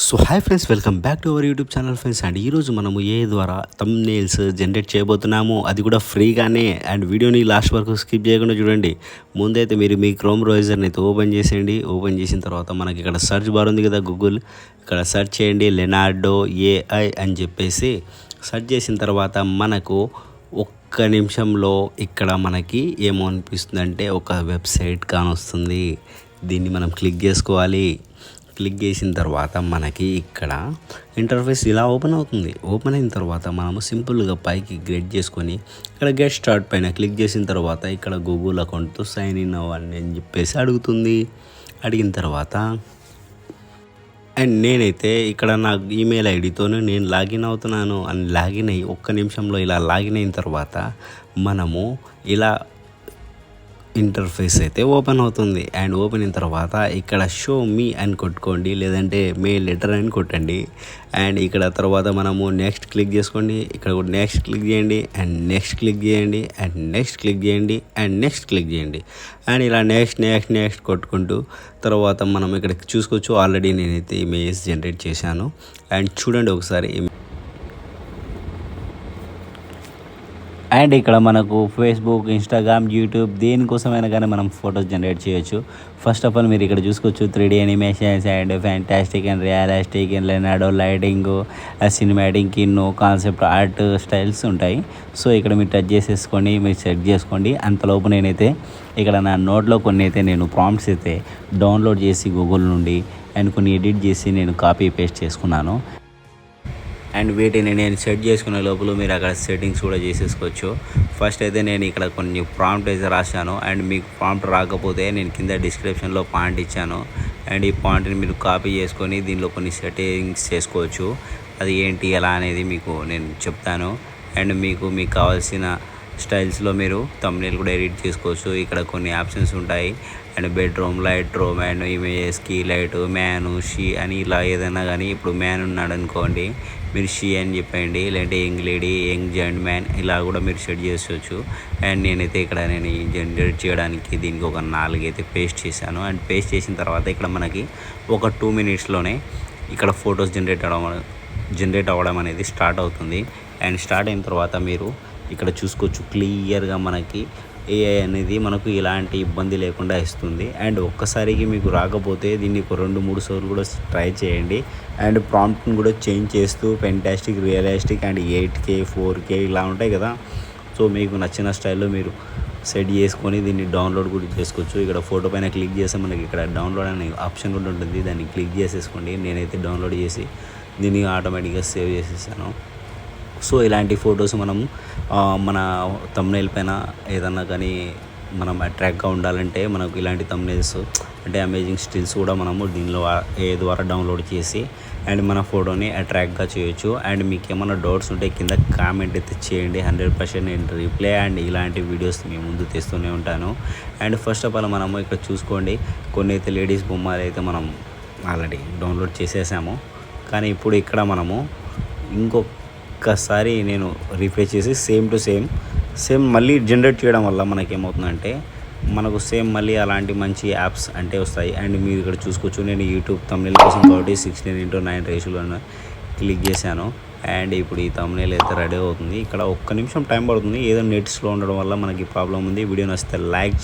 So hi friends, welcome back to our YouTube channel friends. And ఈరోజు మనము ఏ ద్వారా thumbnails generate చేయబోతున్నాము, అది కూడా ఫ్రీగానే. అండ్ వీడియోని లాస్ట్ వరకు స్కిప్ చేయకుండా చూడండి. ముందైతే మీరు మీ క్రోమ్ బ్రౌజర్ని అయితే ఓపెన్ చేసేయండి. ఓపెన్ చేసిన తర్వాత మనకి ఇక్కడ సెర్చ్ బార్ ఉంది కదా, గూగుల్, ఇక్కడ సెర్చ్ చేయండి లెనార్డో ఏఐ అని చెప్పేసి. సెర్చ్ చేసిన తర్వాత మనకు ఒక్క నిమిషంలో ఇక్కడ మనకి ఏమో అనిపిస్తుందంటే ఒక వెబ్సైట్ కానొస్తుంది. దీన్ని మనం క్లిక్ చేసుకోవాలి. క్లిక్ చేసిన తర్వాత మనకి ఇక్కడ ఇంటర్ఫేస్ ఇలా ఓపెన్ అవుతుంది. ఓపెన్ అయిన తర్వాత మనము సింపుల్గా పైకి గెట్ చేసుకొని ఇక్కడ గెట్ స్టార్ట్ పైన క్లిక్ చేసిన తర్వాత ఇక్కడ గూగుల్ అకౌంట్తో సైన్ ఇన్ అవ్వాలి అని చెప్పేసి అడుగుతుంది. అడిగిన తర్వాత అండ్ నేనైతే ఇక్కడ నా ఈమెయిల్ ఐడితోనే నేను లాగిన్ అవుతున్నాను. అని లాగిన్ అయ్యి ఒక్క నిమిషంలో ఇలా లాగిన్ అయిన తర్వాత మనము ఇలా ఇంటర్ఫేస్ అయితే ఓపెన్ అవుతుంది. అండ్ ఓపెన్ అయిన తర్వాత ఇక్కడ షో మీ అని కొట్టుకోండి, లేదంటే మెయిల్ లెటర్ అని కొట్టండి. అండ్ ఇక్కడ తర్వాత మనము నెక్స్ట్ క్లిక్ చేసుకోండి. ఇక్కడ కూడా నెక్స్ట్ క్లిక్ చేయండి, అండ్ నెక్స్ట్ క్లిక్ చేయండి, అండ్ నెక్స్ట్ క్లిక్ చేయండి, అండ్ నెక్స్ట్ క్లిక్ చేయండి. అండ్ ఇలా నెక్స్ట్ నెక్స్ట్ నెక్స్ట్ కొట్టుకుంటూ తర్వాత మనం ఇక్కడ చూసుకోవచ్చు. ఆల్రెడీ నేనైతే ఇమేజ్ జనరేట్ చేశాను. అండ్ చూడండి ఒకసారి. అండ్ ఇక్కడ మనకు ఫేస్బుక్, ఇన్స్టాగ్రామ్, యూట్యూబ్ దేనికోసమైనా కానీ మనం ఫొటోస్ జనరేట్ చేయొచ్చు. ఫస్ట్ ఆఫ్ ఆల్ మీరు ఇక్కడ చూసుకోవచ్చు 3D animations and fantastic and realistic and Leonardo lighting, cinematic, ఇన్నో కాన్సెప్ట్ ఆర్ట్ స్టైల్స్ ఉంటాయి. సో ఇక్కడ మీరు టచ్ చేసేసుకోండి, మీరు సెట్ చేసుకోండి. అంతలోపు నేనైతే ఇక్కడ నా నోట్లో కొన్ని అయితే నేను ప్రాంప్ట్స్ అయితే డౌన్లోడ్ చేసి గూగుల్ నుండి అండ్ కొన్ని ఎడిట్ చేసి నేను కాపీ పేస్ట్ చేసుకున్నాను. అండ్ వీటిని నేను సెట్ చేసుకునే లోపల మీరు అక్కడ సెట్టింగ్స్ కూడా చేసేసుకోవచ్చు. ఫస్ట్ అయితే నేను ఇక్కడ కొన్ని ప్రాంప్ట్ అయితే రాశాను. అండ్ మీకు ప్రాంప్ట్ రాకపోతే నేను కింద డిస్క్రిప్షన్లో పాయింట్ ఇచ్చాను. అండ్ ఈ పాయింట్ని మీరు కాపీ చేసుకొని దీనిలో కొన్ని సెట్టింగ్స్ చేసుకోవచ్చు. అది ఏంటి ఎలా అనేది మీకు నేను చెప్తాను. అండ్ మీకు కావాల్సిన స్టైల్స్లో మీరు థంబ్నెయిల్ కూడా ఎడిట్ చేసుకోవచ్చు. ఇక్కడ కొన్ని ఆప్షన్స్ ఉంటాయి. And bedroom, light room, and images, key light, మ్యాను, షీ అని ఇలా ఏదైనా కానీ. ఇప్పుడు మ్యాన్ ఉన్నాడు అనుకోండి, మీరు షీ అని చెప్పండి, లేదంటే young lady, young gent man ఇలా కూడా మీరు సెట్ చేసుకోవచ్చు. అండ్ నేనైతే ఇక్కడ నేను జనరేట్ చేయడానికి దీనికి ఒక 4 అయితే పేస్ట్ చేశాను. అండ్ పేస్ట్ చేసిన తర్వాత ఇక్కడ మనకి ఒక 2 మినిట్స్లోనే ఇక్కడ ఫొటోస్ జనరేట్ అవ్వడం అనేది స్టార్ట్ అవుతుంది. అండ్ స్టార్ట్ అయిన తర్వాత మీరు ఇక్కడ చూసుకోవచ్చు క్లియర్గా మనకి ఏఐ అనేది మనకు ఎలాంటి ఇబ్బంది లేకుండా ఇస్తుంది. అండ్ ఒక్కసారికి మీకు రాకపోతే దీన్ని ఒక 2-3 సార్లు కూడా ట్రై చేయండి. అండ్ ప్రాంప్ట్ని కూడా చేంజ్ చేస్తూ fantastic, realistic and 8K 4K ఇలా ఉంటాయి కదా. సో మీకు నచ్చిన స్టైల్లో మీరు సెట్ చేసుకొని దీన్ని డౌన్లోడ్ కూడా చేసుకోవచ్చు. ఇక్కడ ఫోటో పైన క్లిక్ చేస్తే మనకి ఇక్కడ డౌన్లోడ్ అనే ఆప్షన్ కూడా ఉంటుంది. దాన్ని క్లిక్ చేసేసుకోండి. నేనైతే డౌన్లోడ్ చేసి దీన్ని ఆటోమేటిక్గా సేవ్ చేసేసాను. సో ఇలాంటి ఫొటోస్ మనం మన థంబ్నెయిల్ పైన ఏదన్నా కానీ మనం అట్రాక్ట్గా ఉండాలంటే మనకు ఇలాంటి థంబ్నెయిల్స్ అంటే అమేజింగ్ స్టిల్స్ కూడా మనము దీనిలో ఏ ద్వారా డౌన్లోడ్ చేసి అండ్ మన ఫోటోని అట్రాక్ట్గా చేయొచ్చు. అండ్ మీకు ఏమైనా డౌట్స్ ఉంటే కింద కామెంట్ అయితే చేయండి. 100% నేను రిప్లై అండ్ ఇలాంటి వీడియోస్ మీ ముందు తెస్తూనే ఉంటాను. అండ్ ఫస్ట్ ఆఫ్ ఆల్ మనము ఇక్కడ చూసుకోండి, కొన్ని అయితే లేడీస్ బొమ్మలు అయితే మనం ఆల్రెడీ డౌన్లోడ్ చేసేసాము. కానీ ఇప్పుడు ఇక్కడ మనము ఒక్కసారి నేను రిఫ్రెష్ చేసి సేమ్ టు సేమ్ మళ్ళీ జనరేట్ చేయడం వల్ల మనకేమవుతుందంటే మనకు సేమ్ మళ్ళీ అలాంటి మంచి యాప్స్ అంటే వస్తాయి. అండ్ మీరు ఇక్కడ చూసుకోవచ్చు, నేను యూట్యూబ్ థంబ్నెయిల్ కోసం కాబట్టి 16:9 రేషియోలో క్లిక్ చేశాను. అండ్ ఇప్పుడు ఈ థంబ్నెయిల్ అయితే రెడీ అవుతుంది. ఇక్కడ ఒక్క నిమిషం టైం పడుతుంది, ఏదో నెట్ స్లో ఉండడం వల్ల మనకి ప్రాబ్లం ఉంది. వీడియో నచ్చితే లైక్ చేయండి.